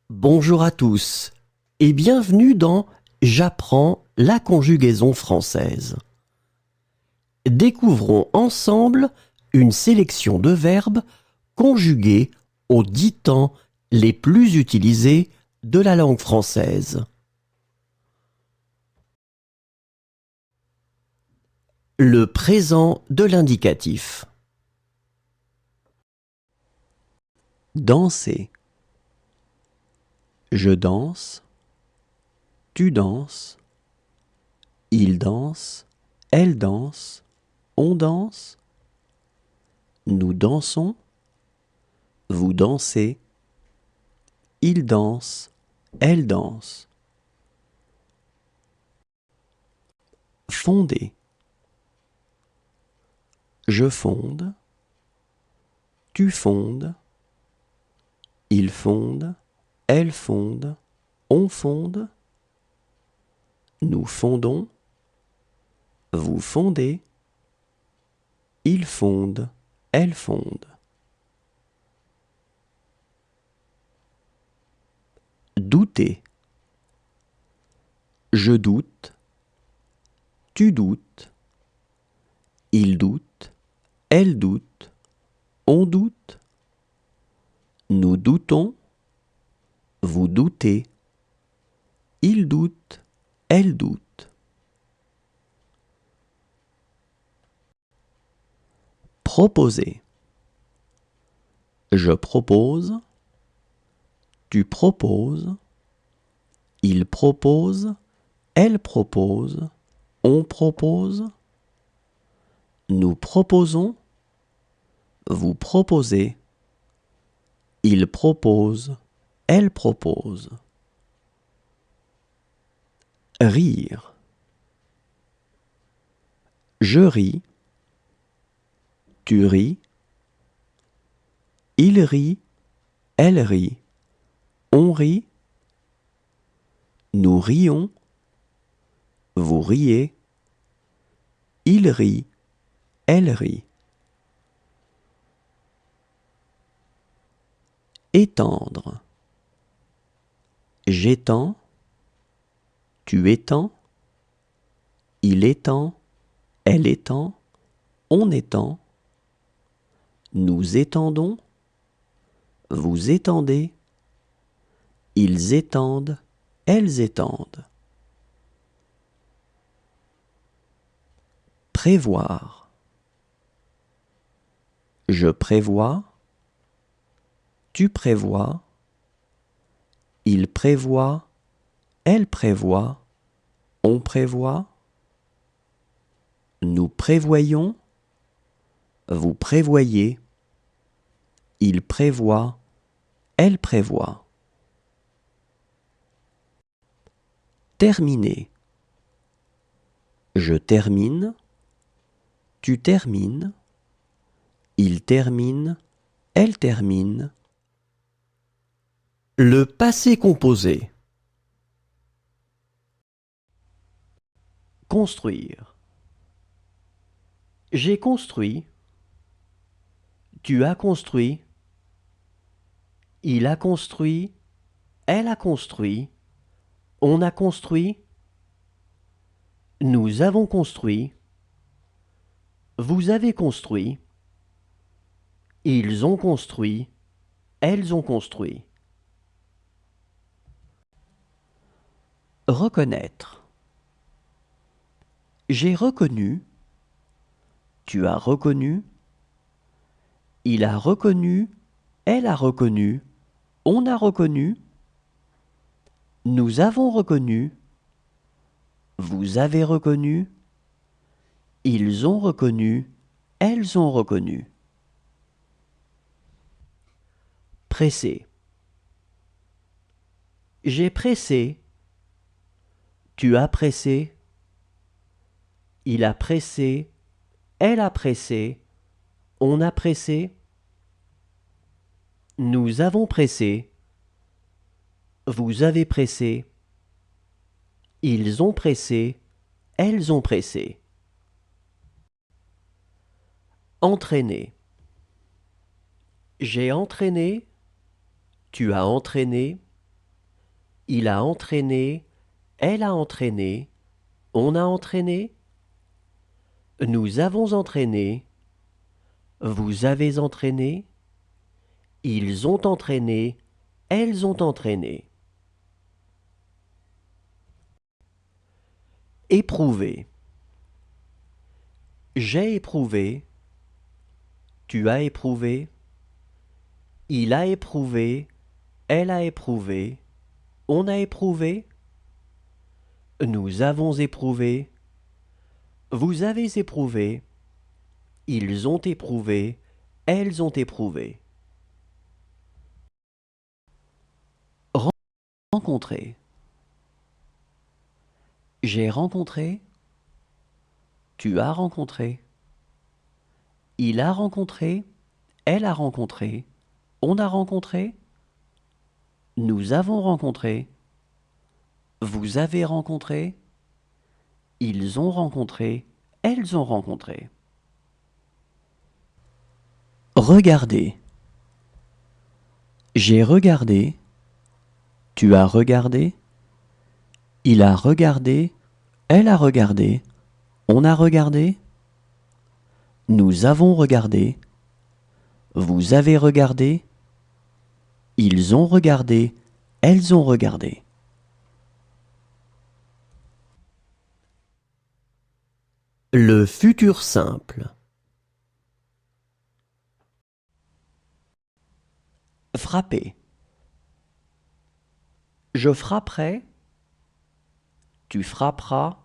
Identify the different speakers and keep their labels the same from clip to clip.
Speaker 1: Bonjour à tous et bienvenue dans J'apprends la conjugaison française. Découvrons ensemble une sélection de verbes conjugués aux 10 temps les plus utilisés de la langue française. Le présent de l'indicatif. Danser. Je danse. Tu danses. Il danse. Elle danse. On danse. Nous dansons. Vous dansez. Il danse. Elle danse. Fonder. Je fonde. Tu fondes. Il fonde. Elle fonde. On fonde. Nous fondons. Vous fondez. Il fonde. Elle fonde. Douter. Je doute. Tu doutes. Il doute. Elle doute. On doute. Nous doutons. Vous doutez. Il doute. Elle doute. Proposer. Je propose. Tu proposes. Il propose. Elle propose. On propose. Nous proposons. Vous proposez. Il propose. Elle propose. Rire. Je ris. Tu ris. Il rit. Elle rit. On rit. Nous rions. Vous riez. Il rit. Elle rit. Étendre. J'étends. Tu étends. Il étend. Elle étend. On étend. Nous étendons. Vous étendez. Ils étendent. Elles étendent. Prévoir. Je prévois. Tu prévois. Il prévoit. Elle prévoit. On prévoit. Nous prévoyons. Vous prévoyez. Il prévoit. Elle prévoit. Terminer. Je termine. Tu termines. Il termine. Elle termine. Le passé composé. Construire. J'ai construit. Tu as construit. Il a construit. Elle a construit. On a construit. Nous avons construit. Vous avez construit. Ils ont construit. Elles ont construit. Reconnaître. J'ai reconnu. Tu as reconnu. Il a reconnu. Elle a reconnu. On a reconnu. Nous avons reconnu. Vous avez reconnu. Ils ont reconnu. Elles ont reconnu. Presser. J'ai pressé. Tu as pressé. Il a pressé. Elle a pressé. On a pressé. Nous avons pressé. Vous avez pressé. Ils ont pressé. Elles ont pressé. Entraîner. J'ai entraîné. Tu as entraîné. Il a entraîné, elle a entraîné, on a entraîné. Nous avons entraîné, vous avez entraîné. Ils ont entraîné, elles ont entraîné. Éprouver. J'ai éprouvé, tu as éprouvé, il a éprouvé, elle a éprouvé, on a éprouvé, nous avons éprouvé, vous avez éprouvé, ils ont éprouvé, elles ont éprouvé. Rencontrer. J'ai rencontré, tu as rencontré, il a rencontré, elle a rencontré, on a rencontré, nous avons rencontré, vous avez rencontré, ils ont rencontré, elles ont rencontré. Regarder. J'ai regardé, tu as regardé, il a regardé, elle a regardé, on a regardé, nous avons regardé, vous avez regardé, ils ont regardé, elles ont regardé. Le futur simple. Frapper. Je frapperai, tu frapperas,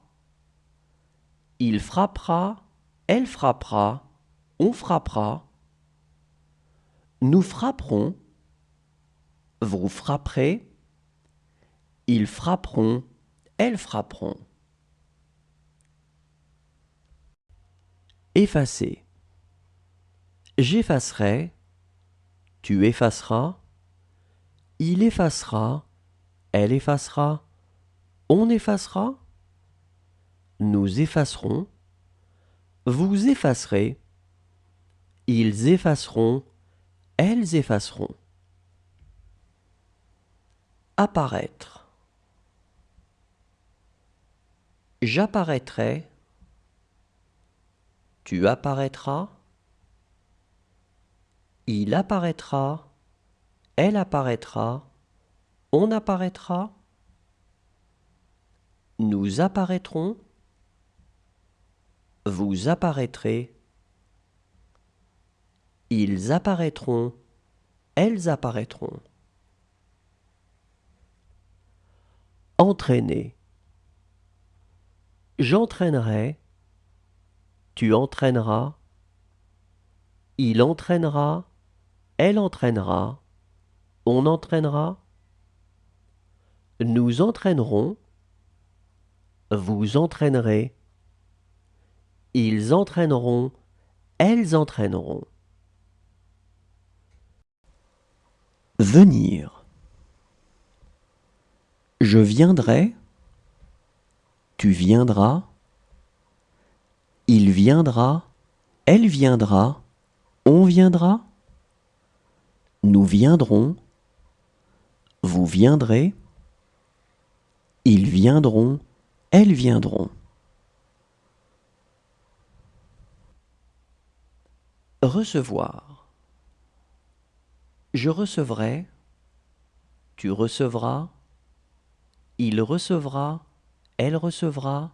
Speaker 1: il frappera, elle frappera, on frappera, nous frapperons, vous frapperez, ils frapperont, elles frapperont. Effacer. J'effacerai, tu effaceras, il effacera, elle effacera, on effacera, nous effacerons, vous effacerez, ils effaceront, elles effaceront. Apparaître. J'apparaîtrai, tu apparaîtras, il apparaîtra, elle apparaîtra, on apparaîtra, nous apparaîtrons, vous apparaîtrez, ils apparaîtront, elles apparaîtront. Entraîner. J'entraînerai, tu entraîneras, il entraînera, elle entraînera, on entraînera, nous entraînerons, vous entraînerez, ils entraîneront, elles entraîneront. Venir. Je viendrai, tu viendras, il viendra, elle viendra, on viendra, nous viendrons, vous viendrez, ils viendront, elles viendront. Recevoir. Je recevrai, tu recevras, il recevra, elle recevra,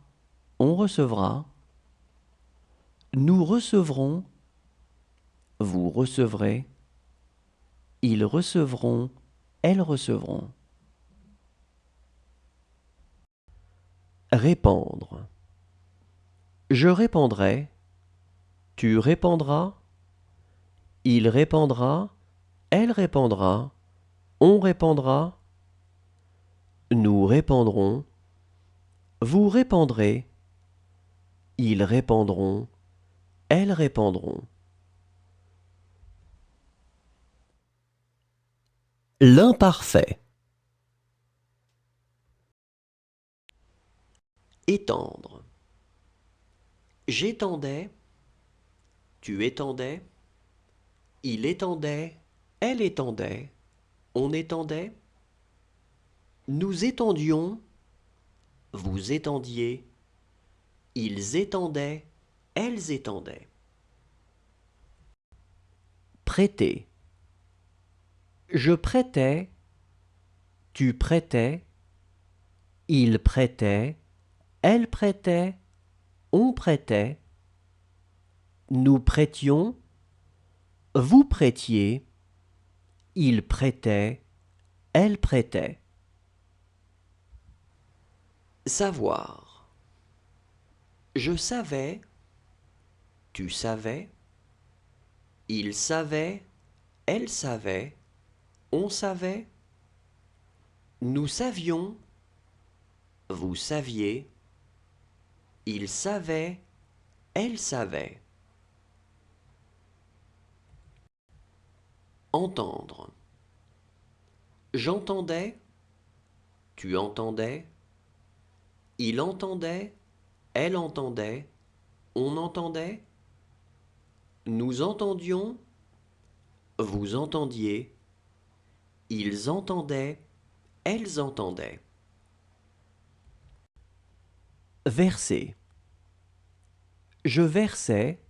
Speaker 1: on recevra, nous recevrons, vous recevrez, ils recevront, elles recevront. Répandre. Je répandrai, tu répandras, il répandra, elle répandra, on répandra, nous répandrons, vous répandrez, ils répandront, elles répandront. L'imparfait. Étendre. J'étendais, tu étendais, il étendait, elle étendait, on étendait, Nous étendions, vous étendiez, ils étendaient, elles étendaient. Prêter. Je prêtais, tu prêtais, il prêtait, elle prêtait, on prêtait. Nous prêtions, vous prêtiez, il prêtait, elle prêtait. Savoir. Je savais, tu savais, il savait, elle savait, on savait. Nous savions, vous saviez, il savait, elle savait. Entendre. J'entendais, tu entendais, il entendait, elle entendait, on entendait. Nous entendions, vous entendiez, ils entendaient, elles entendaient. Verser. Je versais,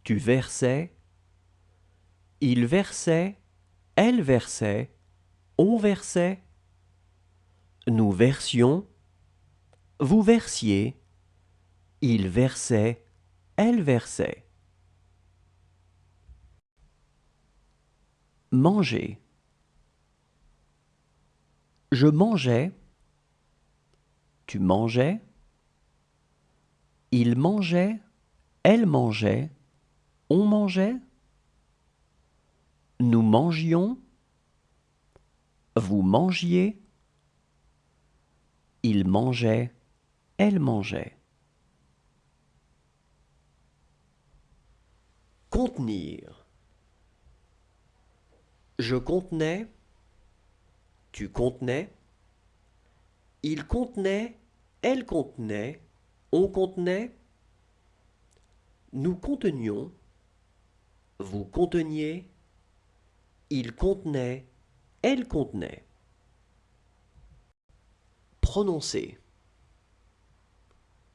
Speaker 1: tu versais, il versait, elle versait, on versait. Nous versions, vous versiez, il versait, elle versait. Manger. Je mangeais, tu mangeais, il mangeait, elle mangeait, on mangeait. Nous mangions, vous mangiez, il mangeait, elle mangeait. Contenir. Je contenais, tu contenais, il contenait, elle contenait, on contenait. Nous contenions, vous conteniez, il contenait, elle contenait. Prononcer.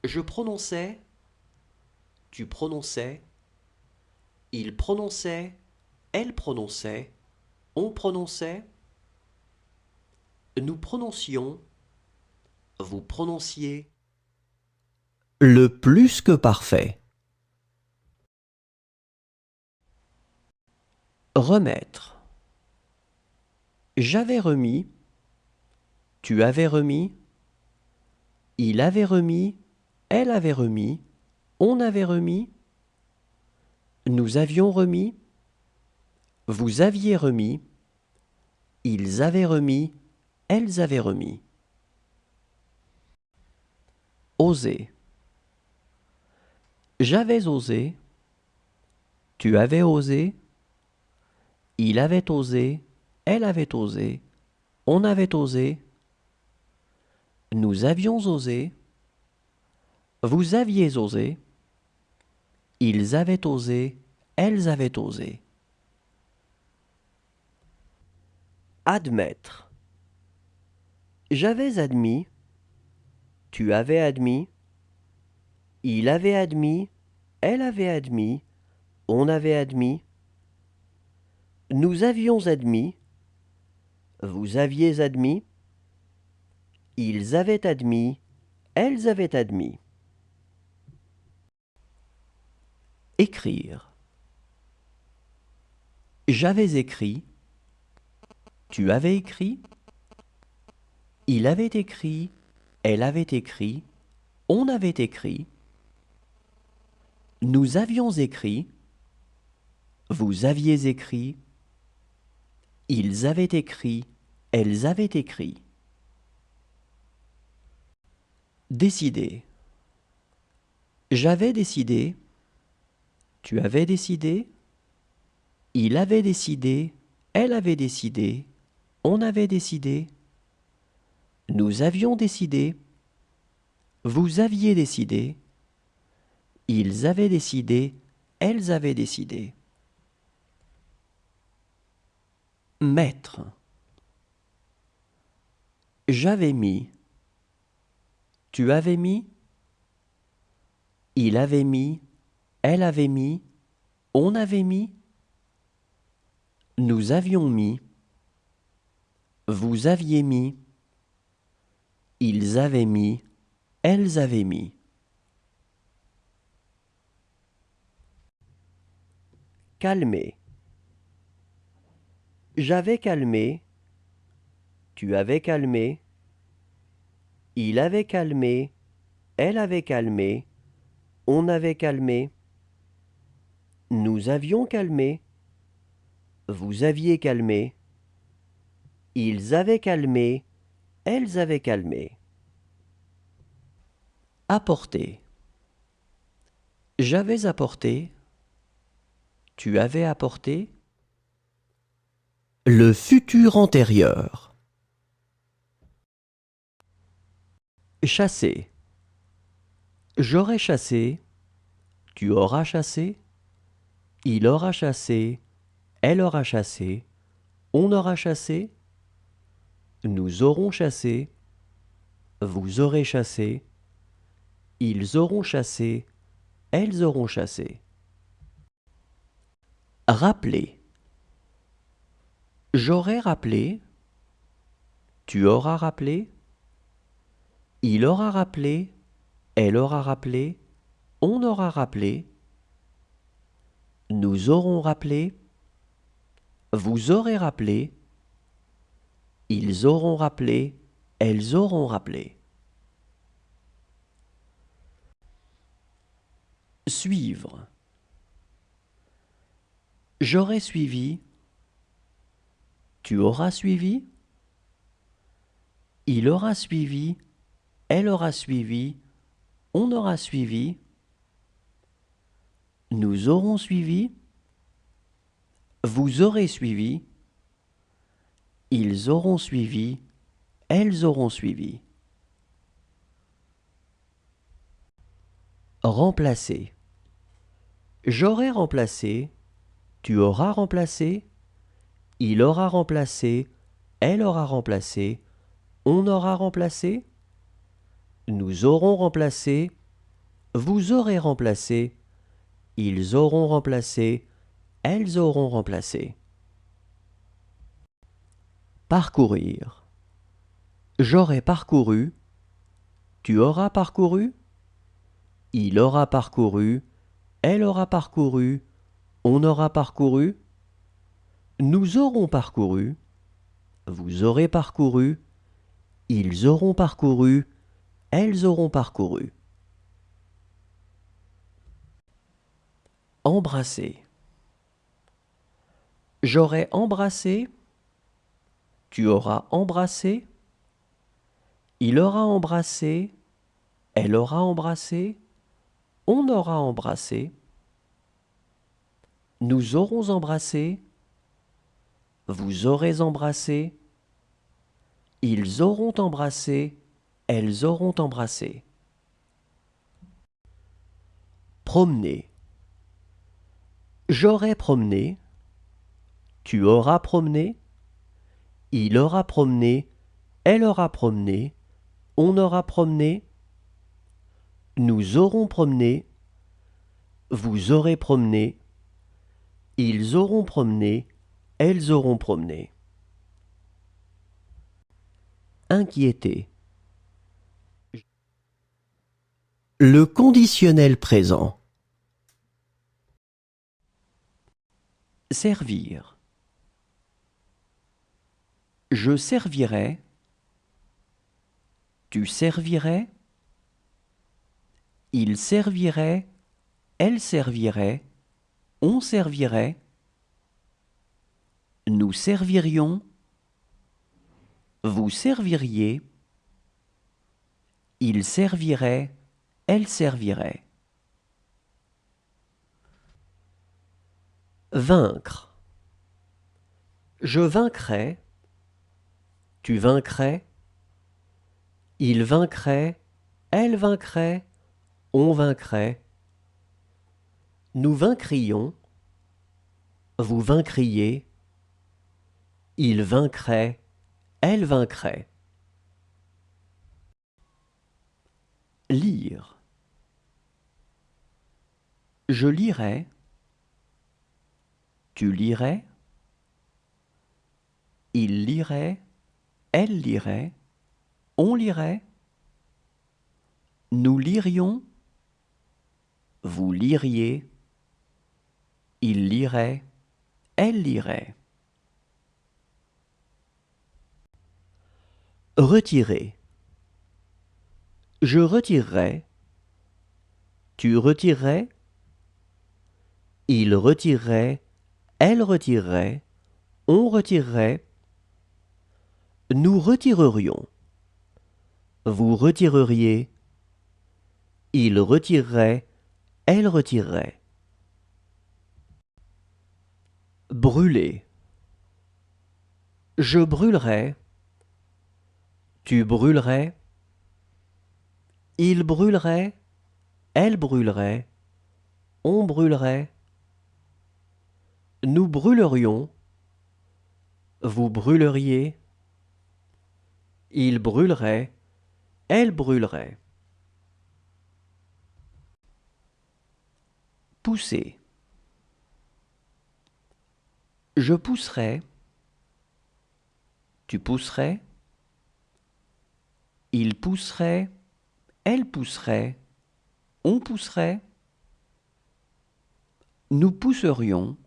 Speaker 1: Je prononçais, tu prononçais, il prononçait, elle prononçait, on prononçait. Nous prononcions, vous prononciez. Le plus que parfait. Remettre. J'avais remis, tu avais remis, il avait remis, elle avait remis, on avait remis, nous avions remis, vous aviez remis, ils avaient remis, elles avaient remis. Oser. J'avais osé, tu avais osé, il avait osé, elle avait osé, on avait osé, nous avions osé, vous aviez osé, ils avaient osé, elles avaient osé. Admettre. J'avais admis, tu avais admis, il avait admis, elle avait admis, on avait admis, nous avions admis, vous aviez admis, ils avaient admis, elles avaient admis. Écrire. J'avais écrit, tu avais écrit, il avait écrit, elle avait écrit, on avait écrit, nous avions écrit, vous aviez écrit, ils avaient écrit, elles avaient écrit. Décider. J'avais décidé, tu avais décidé, il avait décidé, elle avait décidé, on avait décidé, nous avions décidé, vous aviez décidé, ils avaient décidé, elles avaient décidé. « 'Mettre'. J'avais mis. Tu avais mis. Il avait mis. Elle avait mis. On avait mis. Nous avions mis. Vous aviez mis. Ils avaient mis. Elles avaient mis. Calmer. J'avais calmé. Tu avais calmé. Il avait calmé. Elle avait calmé. On avait calmé. Nous avions calmé. Vous aviez calmé. Ils avaient calmé. Elles avaient calmé. Apporter. J'avais apporté. Tu avais apporté. Le futur antérieur. Chasser. J'aurais chassé. Tu auras chassé. Il aura chassé. Elle aura chassé. On aura chassé. Nous aurons chassé. Vous aurez chassé. Ils auront chassé. Elles auront chassé. Rappeler. J'aurais rappelé. Tu auras rappelé. Il aura rappelé. Elle aura rappelé. On aura rappelé. Nous aurons rappelé. Vous aurez rappelé. Ils auront rappelé. Elles auront rappelé. Suivre. J'aurais suivi. Tu auras suivi. Il aura suivi. Elle aura suivi. On aura suivi. Nous aurons suivi. Vous aurez suivi. Ils auront suivi. Elles auront suivi. Remplacer. J'aurais remplacé. Tu auras remplacé. Il aura remplacé. Elle aura remplacé. On aura remplacé. Nous aurons remplacé. Vous aurez remplacé. Ils auront remplacé. Elles auront remplacé. Parcourir. J'aurais parcouru. Tu auras parcouru. Il aura parcouru. Elle aura parcouru. On aura parcouru. Nous aurons parcouru. Vous aurez parcouru. Ils auront parcouru. Elles auront parcouru. Embrasser. J'aurais embrassé. Tu auras embrassé. Il aura embrassé. Elle aura embrassé. On aura embrassé. Nous aurons embrassé. Vous aurez embrassé. Ils auront embrassé. Elles auront embrassé. Promener. J'aurais promené. Tu auras promené. Il aura promené. Elle aura promené. On aura promené. Nous aurons promené. Vous aurez promené. Ils auront promené. Elles auront promené. Inquiéter. Le conditionnel présent. Servir. Je servirai. Tu servirais. Il servirait. Elle servirait. On servirait. Nous servirions. Vous serviriez. Il servirait. Elle servirait. Vaincre. Je vaincrais. Tu vaincrais. Il vaincrait. Elle vaincrait. On vaincrait. Nous vaincrions. Vous vaincriez. Il vaincrait. Elle vaincrait. Lire. Je lirai. Tu lirais. Il lirait. Elle lirait. On lirait. Nous lirions. Vous liriez. Il lirait. Elle lirait. Retirer. Je retirerai. Tu retirerais. Il retirerait. Elle retirerait. On retirerait. Nous retirerions. Vous retireriez. Il retirerait. Elle retirerait. Brûler. Je brûlerais. Tu brûlerais. Il brûlerait. Elle brûlerait. On brûlerait. Nous brûlerions. Vous brûleriez. Il brûlerait. Elle brûlerait. Pousser. Je pousserais. Tu pousserais. Il pousserait. Elle pousserait. On pousserait. Nous pousserions.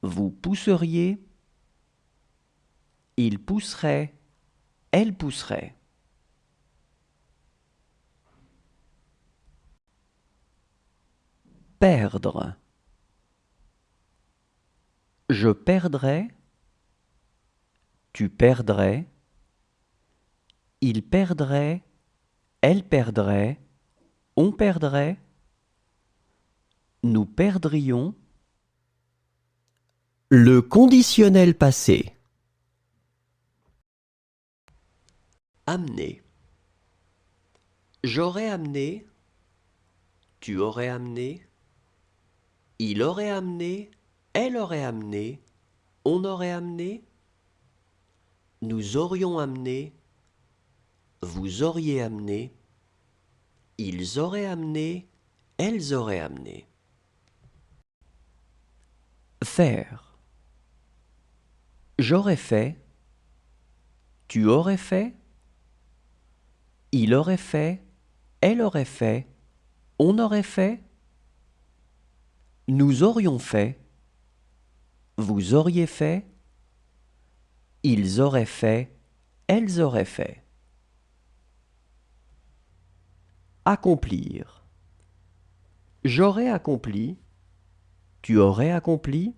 Speaker 1: Vous pousseriez. Il pousserait. Elle pousserait. Perdre. Je perdrais. Tu perdrais. Il perdrait. Elle perdrait. On perdrait. Nous perdrions. Le conditionnel passé. Amener. J'aurais amené. Tu aurais amené. Il aurait amené. Elle aurait amené. On aurait amené. Nous aurions amené. Vous auriez amené. Ils auraient amené. Elles auraient amené. Faire. J'aurais fait. Tu aurais fait. Il aurait fait. Elle aurait fait. On aurait fait. Nous aurions fait. Vous auriez fait. Ils auraient fait. Elles auraient fait. Accomplir. J'aurais accompli. Tu aurais accompli.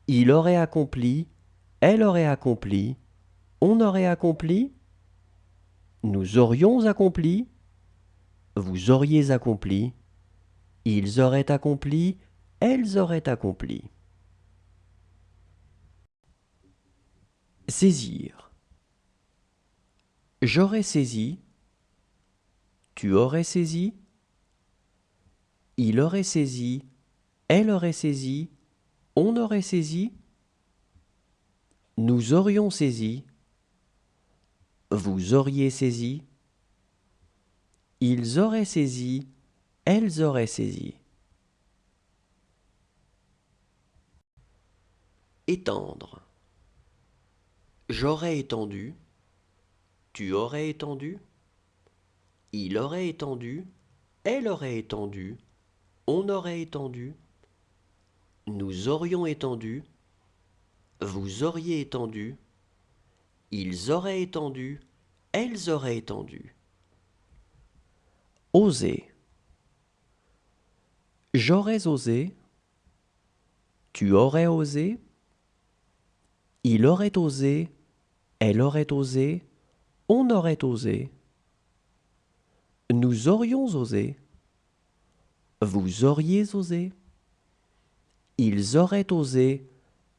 Speaker 1: Il aurait accompli. Elle aurait accompli. On aurait accompli. Nous aurions accompli. Vous auriez accompli. Ils auraient accompli. Elles auraient accompli. Saisir. J'aurais saisi. Tu aurais saisi. Il aurait saisi. Elle aurait saisi. On aurait saisi. Nous aurions saisi. Vous auriez saisi. Ils auraient saisi. Elles auraient saisi. Étendre. J'aurais étendu. Tu aurais étendu. Il aurait étendu. Elle aurait étendu. On aurait étendu. Nous aurions étendu. Vous auriez étendu. Ils auraient étendu. Elles auraient étendu. Oser. J'aurais osé. Tu aurais osé. Il aurait osé. Elle aurait osé. On aurait osé. Nous aurions osé. Vous auriez osé. Ils auraient osé.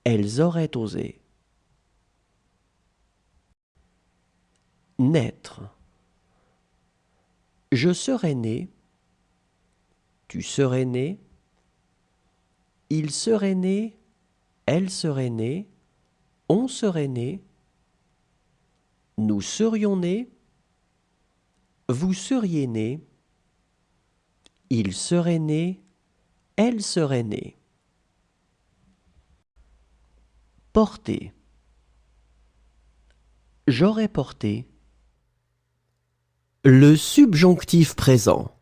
Speaker 1: Elles auraient osé. Naître. Je serais né. Tu serais né. Il serait né. Elle serait née. On serait né. Nous serions nés. vous seriez né, il serait né, elle serait née. Porter. J'aurais porté. Le subjonctif présent.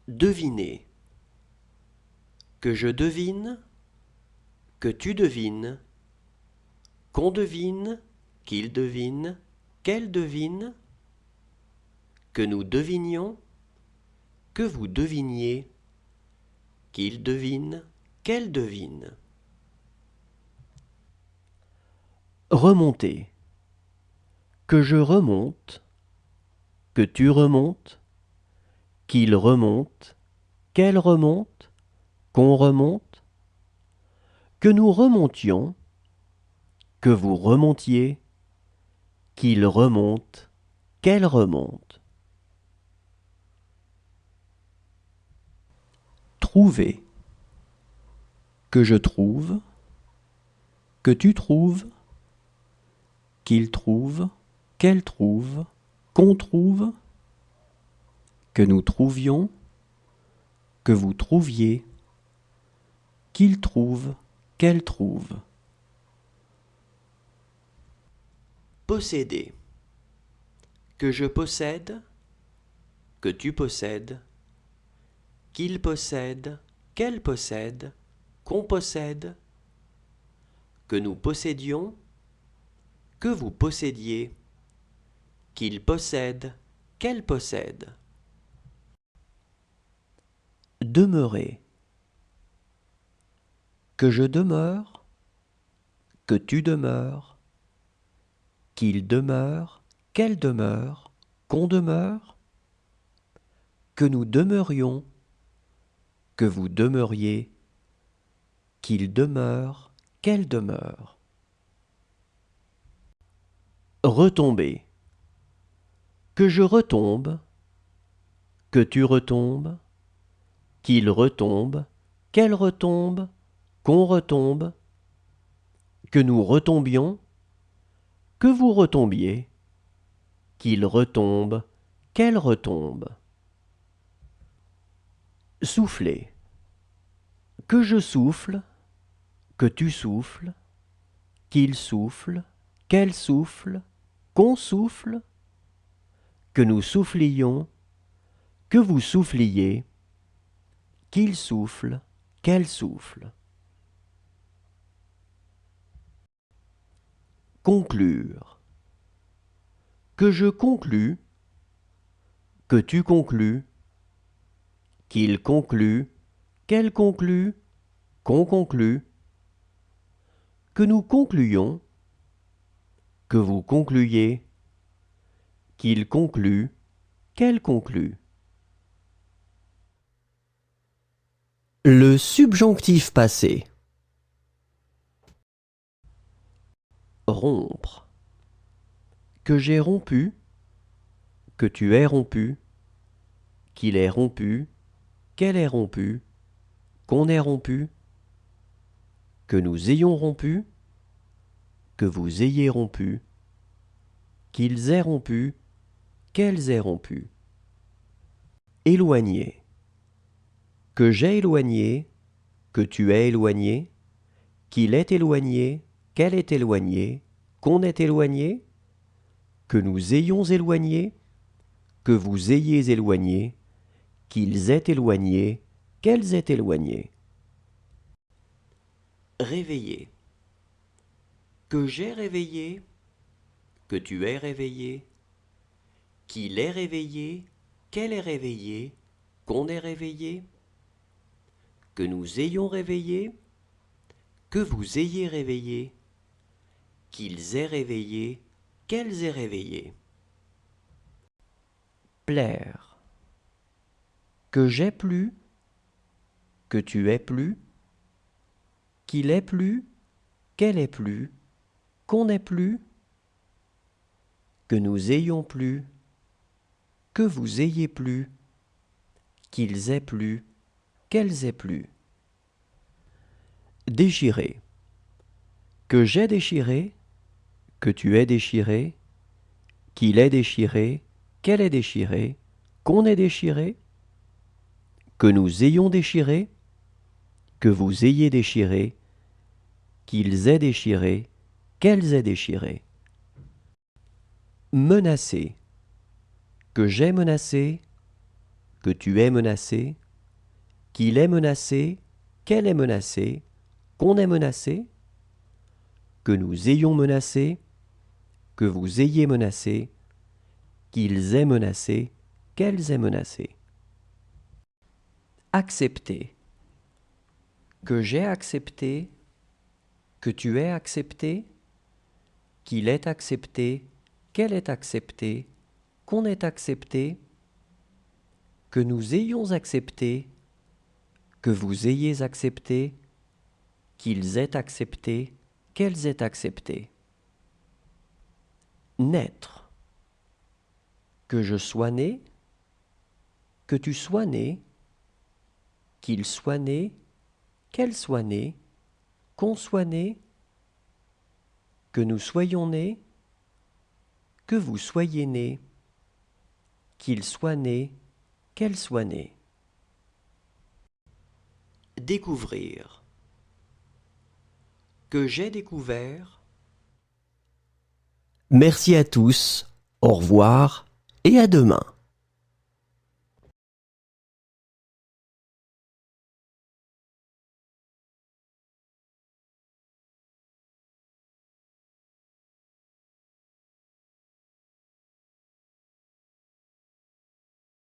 Speaker 1: Deviner. Que je devine, que tu devines, qu'on devine, qu'il devine, qu'elle devine, que nous devinions, que vous deviniez, qu'il devine, qu'elle devine. Remonter. Que je remonte, que tu remontes, qu'il remonte, qu'elle remonte, qu'on remonte, que nous remontions, que vous remontiez, qu'il remonte, qu'elle remonte. Trouver. Que je trouve, que tu trouves, qu'il trouve, qu'elle trouve, qu'on trouve, que nous trouvions, que vous trouviez, qu'il trouve, qu'elle trouve. Posséder. Que je possède, que tu possèdes, qu'il possède, qu'elle possède, qu'on possède, que nous possédions, que vous possédiez, qu'il possède, qu'elle possède. Demeurer. Que je demeure, que tu demeures, qu'il demeure, qu'elle demeure, qu'on demeure, que nous demeurions, que vous demeuriez, qu'il demeure, qu'elle demeure. Retomber. Que je retombe, que tu retombes, qu'il retombe, qu'elle retombe, qu'on retombe, que nous retombions, que vous retombiez, qu'il retombe, qu'elle retombe. Souffler. Que je souffle, que tu souffles, qu'il souffle, qu'elle souffle, qu'on souffle, que nous soufflions, que vous souffliez, qu'il souffle, qu'elle souffle. Conclure. Que je conclue, que tu conclues, qu'il conclue, qu'elle conclue, qu'on conclue, que nous concluions, que vous concluiez, qu'il conclue, qu'elle conclue. Le subjonctif passé. Rompre. Que j'ai rompu, que tu aies rompu, qu'il ait rompu, qu'elle ait rompu, qu'on ait rompu, que nous ayons rompu, que vous ayez rompu, qu'ils aient rompu, qu'elles aient rompu. Éloigner. Que j'ai éloigné, que tu aies éloigné, qu'il est éloigné, qu'elle est éloignée, qu'on est éloigné, que nous ayons éloigné, que vous ayez éloigné, qu'ils aient éloigné, qu'elles aient éloigné. Réveiller. Que j'ai réveillé, que tu aies réveillé, qu'il ait réveillé, qu'elle ait réveillé, qu'on ait réveillé, que nous ayons réveillé, que vous ayez réveillé, qu'ils aient réveillé, qu'elles aient réveillé. Plaire. Que j'ai plu, que tu aies plu, qu'il ait plu, qu'elle ait plu, qu'on ait plu, que nous ayons plu, que vous ayez plu, qu'ils aient plu, qu'elles aient plu. Déchirer. Que j'ai déchiré, que tu aies déchiré, qu'il est déchiré, qu'elle est déchirée, qu'on est déchiré, que nous ayons déchiré, que vous ayez déchiré, qu'ils aient déchiré, qu'elles aient déchiré. Menacer, que j'ai menacé, que tu es menacé, qu'il est menacé, qu'elle est menacée, qu'on est menacé, que nous ayons menacé, que vous ayez menacé, qu'ils aient menacé, qu'elles aient menacé. Accepter, que j'ai accepté, que tu aies accepté, qu'il est accepté, qu'elle est acceptée, qu'on ait accepté, que nous ayons accepté, que vous ayez accepté, qu'ils aient accepté, qu'elles aient accepté. Naître, que je sois né, que tu sois né, qu'il soit né, qu'elle soit née, qu'on soit né, que nous soyons nés, que vous soyez nés, qu'il soit né, qu'elle soit née. Découvrir, que j'ai découvert. Merci à tous, au revoir et à demain.